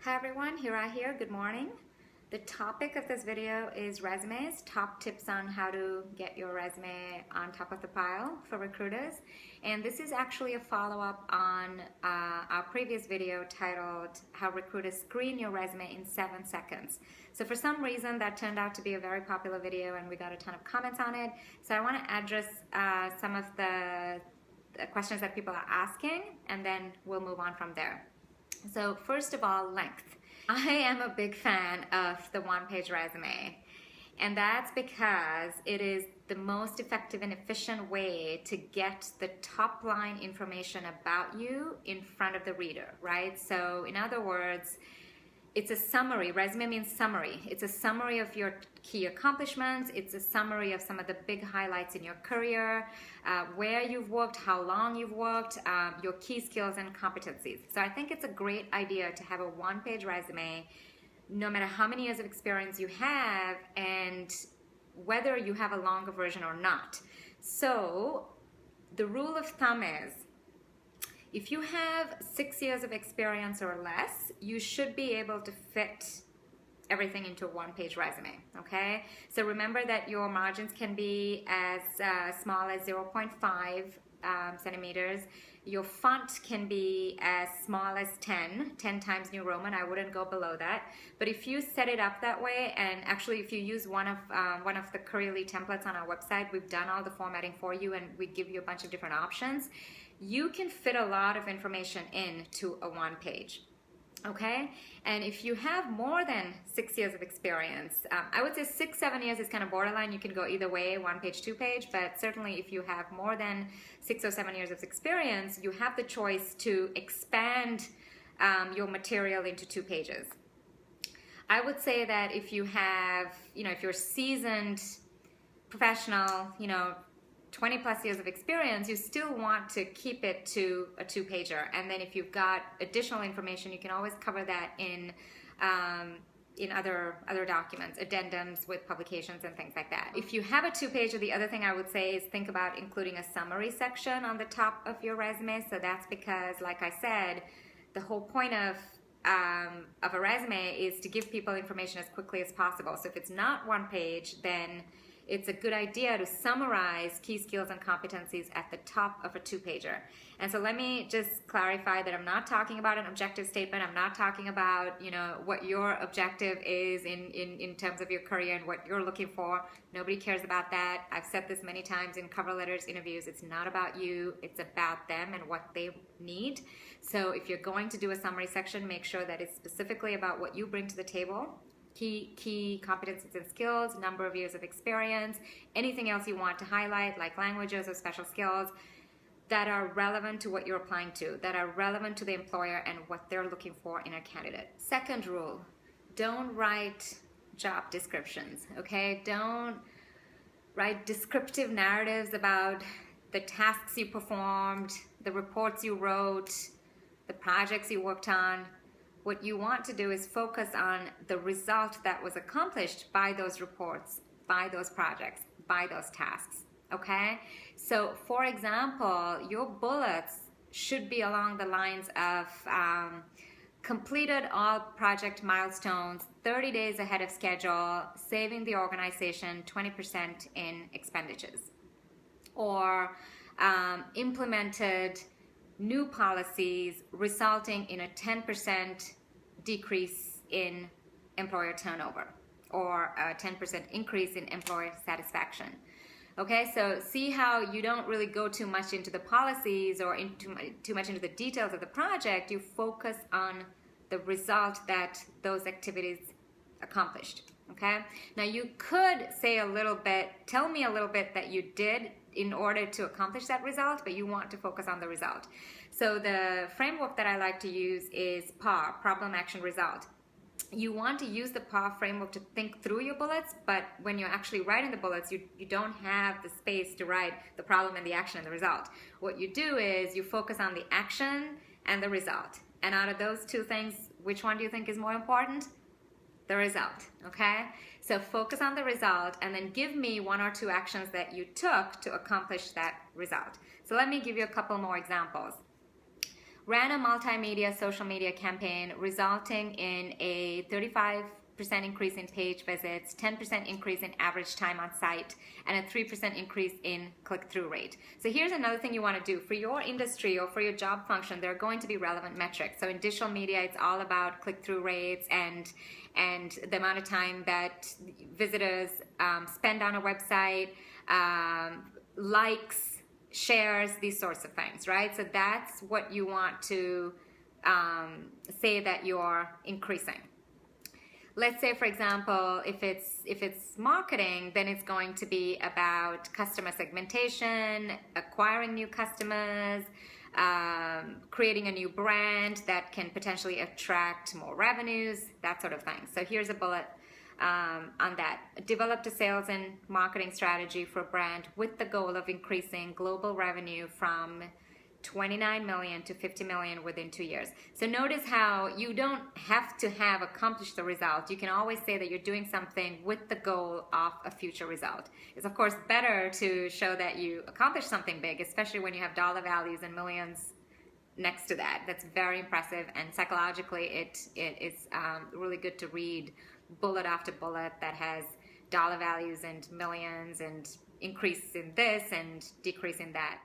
Hi everyone, Hira here. Good morning. The topic of this video is resumes, top tips on how to get your resume on top of the pile for recruiters. And this is actually a follow-up on our previous video titled How Recruiters Screen Your Resume in 7 Seconds. So for some reason that turned out to be a very popular video and we got a ton of comments on it. So I want to address some of the questions that people are asking and then we'll move on from there. So first of all, length. I am a big fan of the one-page resume, and that's because it is the most effective and efficient way to get the top line information about you in front of the reader, right? So in other words, it's a summary. Resume means summary. It's a summary of your key accomplishments. It's a summary of some of the big highlights in your career, where you've worked, how long you've worked, your key skills and competencies. So I think it's a great idea to have a one-page resume, no matter how many years of experience you have and whether you have a longer version or not. So the rule of thumb is, if you have 6 years of experience or less, you should be able to fit everything into a one-page resume, okay? So remember that your margins can be as small as 0.5 centimeters. Your font can be as small as 10 times New Roman. I wouldn't go below that. But if you set it up that way, and actually if you use one of the Careerly templates on our website, we've done all the formatting for you and we give you a bunch of different options. You can fit a lot of information into a one page, okay? And if you have more than 6 years of experience, I would say 6-7 years is kind of borderline. You can go either way, one page, two page, but certainly if you have more than 6 or 7 years of experience, you have the choice to expand your material into 2 pages. I would say that if you have, if you're seasoned professional, 20 plus years of experience, you still want to keep it to a 2-pager. And then if you've got additional information, you can always cover that in other documents, addendums with publications and things like that. If you have a 2-pager, the other thing I would say is think about including a summary section on the top of your resume. So that's because, like I said, the whole point of a resume is to give people information as quickly as possible. So if it's not one page, then it's a good idea to summarize key skills and competencies at the top of a 2-pager. And so let me just clarify that I'm not talking about an objective statement. I'm not talking about, what your objective is in terms of your career and what you're looking for. Nobody cares about that. I've said this many times in cover letters, interviews. It's not about you. It's about them and what they need. So if you're going to do a summary section, make sure that it's specifically about what you bring to the table. Key competencies and skills, number of years of experience, anything else you want to highlight, like languages or special skills that are relevant to what you're applying to, that are relevant to the employer and what they're looking for in a candidate. Second rule, don't write job descriptions, okay? Don't write descriptive narratives about the tasks you performed, the reports you wrote, the projects you worked on. What you want to do is focus on the result that was accomplished by those reports, by those projects, by those tasks, okay? So for example, your bullets should be along the lines of completed all project milestones 30 days ahead of schedule, saving the organization 20% in expenditures, or implemented new policies resulting in a 10% decrease in employer turnover, or a 10% increase in employer satisfaction. Okay, so see how you don't really go too much into the policies or too much into the details of the project. You focus on the result that those activities accomplished. Okay, now you could say a little bit, tell me a little bit that you did in order to accomplish that result, but you want to focus on the result. So the framework that I like to use is PAR, Problem Action Result. You want to use the PAR framework to think through your bullets, but when you're actually writing the bullets, you don't have the space to write the problem and the action and the result. What you do is you focus on the action and the result. And out of those two things, which one do you think is more important? The result, okay? So focus on the result and then give me 1 or 2 actions that you took to accomplish that result. So let me give you a couple more examples. ran a multimedia social media campaign resulting in a 35% increase in page visits, 10% increase in average time on site, and a 3% increase in click-through rate. So here's another thing you want to do. For your industry or for your job function, there are going to be relevant metrics. So in digital media, it's all about click-through rates and the amount of time that visitors spend on a website, likes, shares, these sorts of things, right? So that's what you want to say that you're increasing. Let's say, for example, if it's marketing, then it's going to be about customer segmentation, acquiring new customers, creating a new brand that can potentially attract more revenues, that sort of thing. So here's a bullet on that. Developed a sales and marketing strategy for a brand with the goal of increasing global revenue from 29 million to 50 million within 2 years. So notice how you don't have to have accomplished the result. You can always say that you're doing something with the goal of a future result. It's of course better to show that you accomplished something big, especially when you have dollar values and millions next to that. That's very impressive, and psychologically it is really good to read bullet after bullet that has dollar values and millions and increase in this and decrease in that.